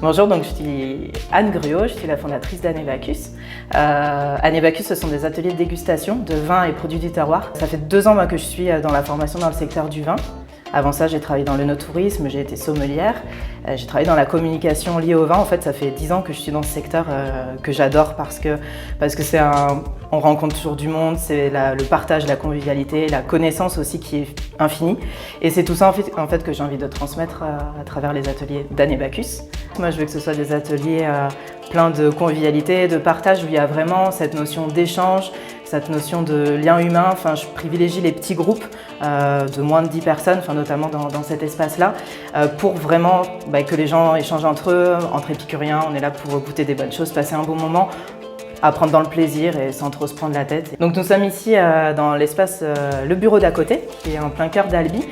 Bonjour, donc je suis Anne Gruot, je suis la fondatrice d'Annebacus. Annebacus, ce sont des ateliers de dégustation de vin et produits du terroir. Ça fait 2 ans que je suis dans la formation dans le secteur du vin. Avant ça, j'ai travaillé dans l'œnotourisme, j'ai été sommelière, j'ai travaillé dans la communication liée au vin. En fait, ça fait 10 ans que je suis dans ce secteur que j'adore parce que on rencontre toujours du monde, c'est le partage, la convivialité, la connaissance aussi qui est infinie. Et c'est tout ça en fait que j'ai envie de transmettre à travers les ateliers d'Annebacus. Moi, je veux que ce soit des ateliers pleins de convivialité, de partage, où il y a vraiment cette notion d'échange, cette notion de lien humain. Enfin, je privilégie les petits groupes de moins de 10 personnes, notamment dans cet espace-là, pour vraiment que les gens échangent entre eux, entre épicuriens. On est là pour goûter des bonnes choses, passer un bon moment, apprendre dans le plaisir et sans trop se prendre la tête. Donc nous sommes ici dans l'espace Le Bureau d'à côté, qui est en plein cœur d'Albi,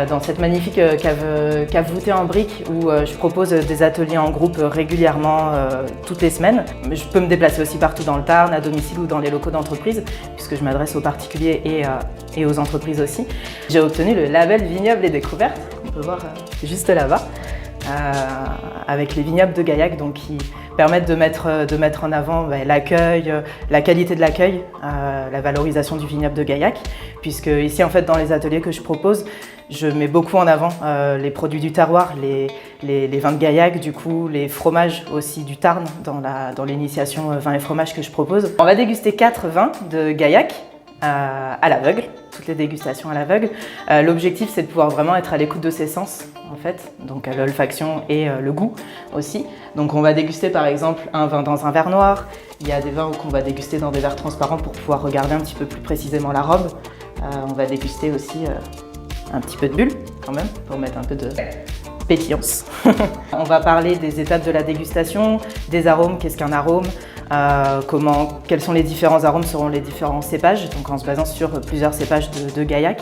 dans cette magnifique cave voûtée en briques où je propose des ateliers en groupe régulièrement toutes les semaines. Je peux me déplacer aussi partout dans le Tarn, à domicile ou dans les locaux d'entreprise, puisque je m'adresse aux particuliers et aux entreprises aussi. J'ai obtenu le label Vignoble et Découverte, on peut voir juste là-bas, avec les vignobles de Gaillac, donc qui permettent de mettre en avant l'accueil, la qualité de l'accueil, la valorisation du vignoble de Gaillac, puisque ici en fait dans les ateliers que je propose, je mets beaucoup en avant les produits du terroir, les vins de Gaillac, du coup les fromages aussi du Tarn dans l'initiation vin et fromage que je propose. On va déguster 4 vins de Gaillac à l'aveugle, toutes les dégustations à l'aveugle. L'objectif, c'est de pouvoir vraiment être à l'écoute de ses sens, en fait, donc l'olfaction et le goût aussi. Donc on va déguster par exemple un vin dans un verre noir. Il y a des vins qu'on va déguster dans des verres transparents pour pouvoir regarder un petit peu plus précisément la robe. On va déguster aussi un petit peu de bulle quand même, pour mettre un peu de pétillance. On va parler des étapes de la dégustation, des arômes, qu'est-ce qu'un arôme, quels sont les différents arômes selon les différents cépages, donc en se basant sur plusieurs cépages de Gaillac.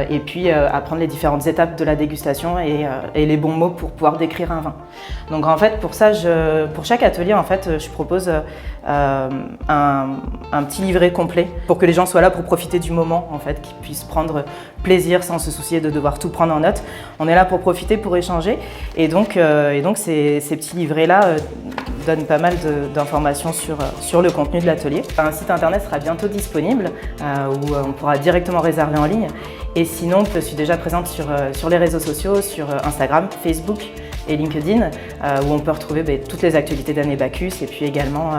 Et puis apprendre les différentes étapes de la dégustation et les bons mots pour pouvoir décrire un vin. Donc en fait pour ça, pour chaque atelier en fait, je propose un petit livret complet pour que les gens soient là pour profiter du moment en fait, qu'ils puissent prendre plaisir sans se soucier de devoir tout prendre en note. On est là pour profiter, pour échanger et donc ces petits livrets là donnent pas mal d'informations sur le contenu de l'atelier. Un site internet sera bientôt disponible où on pourra directement réserver en ligne. Et sinon, je suis déjà présente sur les réseaux sociaux, sur Instagram, Facebook et LinkedIn, où on peut retrouver toutes les actualités d'Annebacus et puis également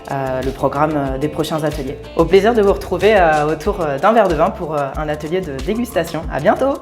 le programme des prochains ateliers. Au plaisir de vous retrouver autour d'un verre de vin pour un atelier de dégustation. À bientôt!